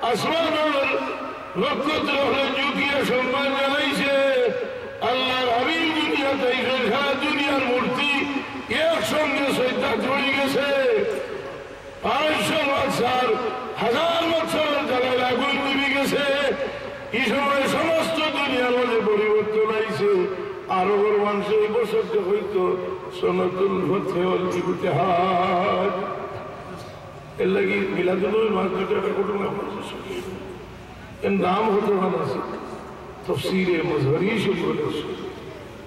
আসমানের নক্ষত্র ঝুঁকিয়ে সম্মান জানাইছে আল্লাহর হাবিব দুনিয়াতে সারা দুনিয়ার মূর্তি একসঙ্গে সৈতা চলে গেছে 500 বছর 1000 বছরের জ্বালায় আগুন নিভে গেছে। এই সময় সমস্ত দুনিয়ার মধ্যে পরিবর্তন আইছে। আরো বড় মানুষ এই বছরটা হইতো সনাতন ইতিহাস এর লাগি মিলাদুল মাস দুটা ঘটনা এর নাম হতো আছে তফসিরে মজহরি শরীফ।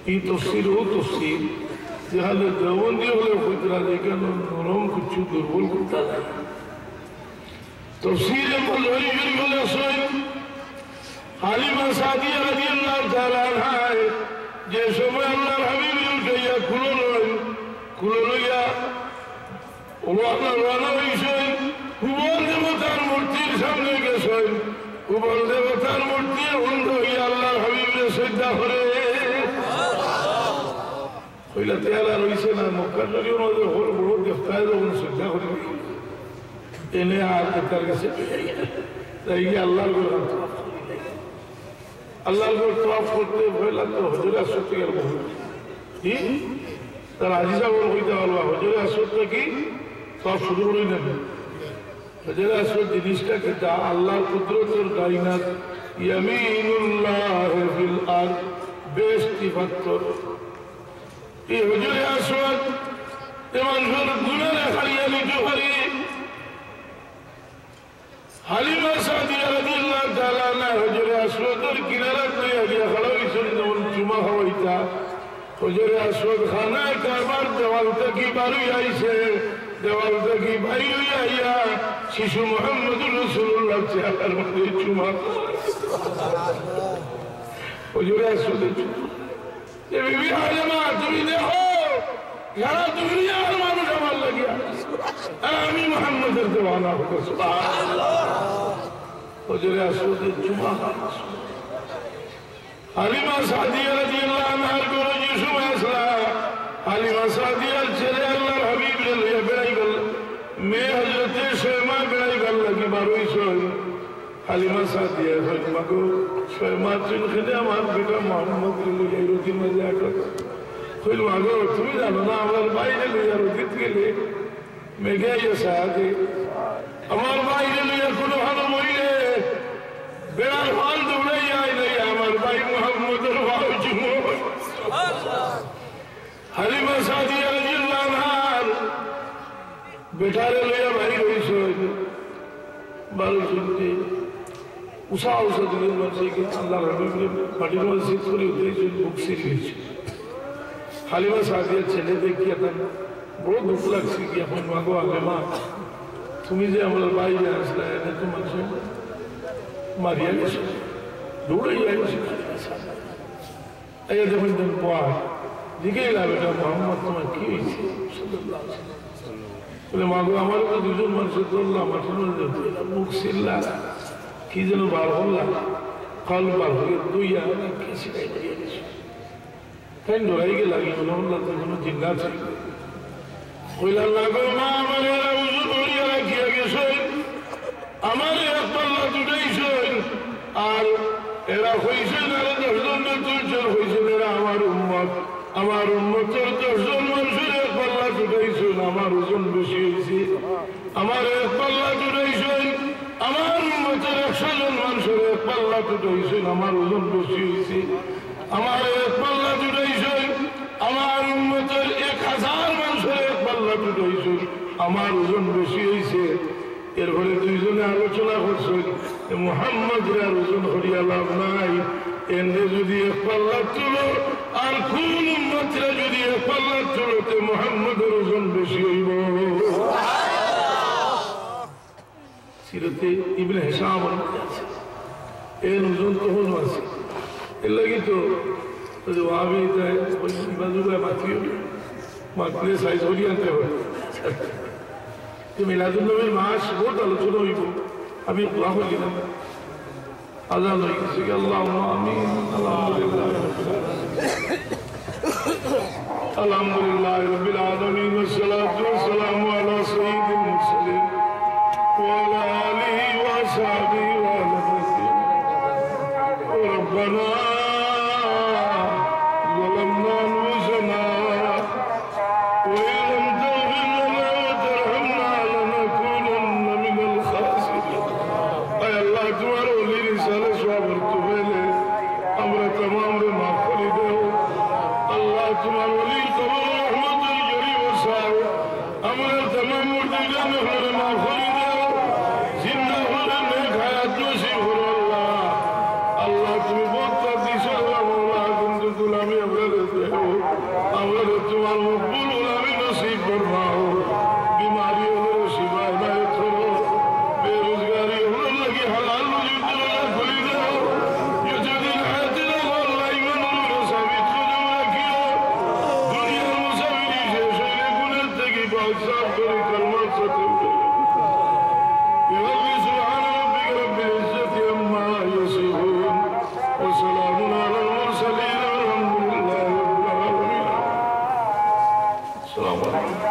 এই তফসির ও তফসির যেখানে দেওবন্দি হলে হইতে না যেখানে নরম কিছু দুর্বল করতে যায়। তফসিরে মজহরি শরীফ হলে আসেন হালিমা সাদিয়া রাদিয়াল্লাহু তাআলা আনহা যে সময় আল্লাহর হাবিব উঠাইয়া খুলো লইয়া রওনা হইছেন হুবল দেবতার মূর্তির সামনে গেছেন। হুবল দেবতার মূর্তি অন্ধ হইয়া আল্লাহর হাবিবের শ্রদ্ধা করে হইলা তেয়ারা রইছে না মক্কার নবীর মধ্যে বড় দেবতায় যখন শ্রদ্ধা করে এনে আর তার কাছে তাই আল্লাহর আল্লাহর তওয়াফ করতে ভয় লাগতো। হজরে আসওয়াদ থেকে কি তার আজিজা বল হইতে পারবো হজরে আসওয়াদটা কি তওয়াফ শুরু করে নেবে। হজরে আসওয়াদ জিনিসটাকে যা আল্লাহর কুদরতের কায়নাত ইয়ামিনুল্লাহ ফিল আরদ বেস্তিফাত্তর এই হজরে আসওয়াদ মানুষের গুনাহ খালিয়া লিখে পারি। হালিমা সাদিয়া রাদিয়াল্লাহু তাআলা আনহা হজরে আসওয়াদের কিনারা কইয়া গিয়া খাড়া হইছেন যেমন চুমা খাওয়াইতা। হজরে আসওয়াদ খানায় কাবার দেওয়ালটা কি বাড়ি আইছে দেওয়ালটা কি বাইরে আইয়া শিশু মুহাম্মদুর রাসূলুল্লাহ চেহারার মধ্যে চুমা হজরে আসওয়াদের এ বিবি হালিমা তুমি দেখো সারা দুনিয়ার মানুষ আমার লাগিয়া আর আমি মুহাম্মদের দেওয়ানা হতো সুবহানাল্লাহ। হজরে আসওয়াদের চুমা হালিমা সাদিয়া রাদিয়াল্লাহু আনহার ঘরে যে সময় আসলা হালিমা সাদিয়ার ছেলে আল্লাহর হাবিব লইয়া বেড়াই গেল। মেয়ে হযরতে শয়মা বেড়াই গেল লাগি বারোইশন। হালিমা সাদিয়া কইল মাগো শয়মা তুমি খেলে আমার বেটা মুহাম্মদ লইয়া রুটি মজা করো। কইল মাগো তুমি জানো না আমার বাইরে লইয়া রুটি গেলে মেঘে এসে আগে আমার বাইরে লইয়া কোনো ভালো মহিলে বেড়ার হাল দৌড়াই যায় নাই আমার ভাই মুহাম্মদের ভালো চুমো। হালিমা সাদিয়া রাদিয়াল্লাহু আনহার বেটারে লইয়া ভাই রইছে বারো শুনতে উষা উষা দিলেন মানুষকে আল্লাহর হাবিবের মাটির মধ্যে শীত করে উঠেছে বুক সিরিয়েছে। হালিমা সাদিয়ার ছেলে দেখিয়া তার বড় দুঃখ লাগছে কি এখন মাগো আগে মা তুমি যে আমার বাইরে আসলে এনে তো মানুষ মারিয়া গেছে দৌড়াইয়া গেছে। এই যখন তুমি পড় দিকে এলাম এটা মোহাম্মদ তোমার কি হয়েছে বলে মাগো আমার তো দুজন মানুষের ধরলাম মাটির মধ্যে মুখ ছিল্লা কি যেন বার হল্লা কাল বার হয়ে দুইয়া কি শিখাই দিয়ে গেছে তাই ডরাই গে লাগি মনে হল্লা তো কোনো চিন্তা ছিল কইলাম লাগো মা আমার উজু করিয়া রাখিয়া গেছে আমার এক পাল্লা দুটাইছেন আর এরা হয়েছেন আরো 10 জন তুলছেন হয়েছেন এরা আমার উম্মতের 10 জন মানুষের এক পাল্লা দুটাইছেন আমার ওজন বেশি হয়েছে। আমার এক পাল্লা দুটাইছেন আমার উম্মতের 100 জন মানুষের এক পাল্লা দুটাইছেন আমার ওজন বেশি হয়েছে। আমার এক পাল্লা দুটাইছেন আমার উম্মতের 1000 মানুষের এক পাল্লা দুটাইছেন আমার ওজন বেশি হয়েছে। এরপরে দুইজনে আলোচনা করছেন মুহাম্মদের আর ওজন করিয়া লাভ নাই এনে যদি এক পাল্লা তুলো আর কোন উম্মতরা যদি এক পাল্লা তুলোতে মুহাম্মদের ওজন বেশি হইব। সিরাতে ইবনে হিশাম এর ওজন তখন আছে এর লাগি তো ওয়াবি যায় ওই বাজুরা মাতলে সাইজ করিয়া আনতে হবে। মিলাদুল নবীর মাস বহুত আলোচনা হইব আমি দোয়া করিলাম আজান হয়ে গেছে আল্লাহুম্মা আমিন। আলহামদুলিল্লাহ রাব্বিল আলামিন ওয়াসসালাতু ওয়াসসালামু আলা সাইয়্যিদিল মুরসালিন ওয়া আলা আলিহি ওয়া সাহবিহি على المرسلين والحمد لله رب العالمين. السلام عليكم.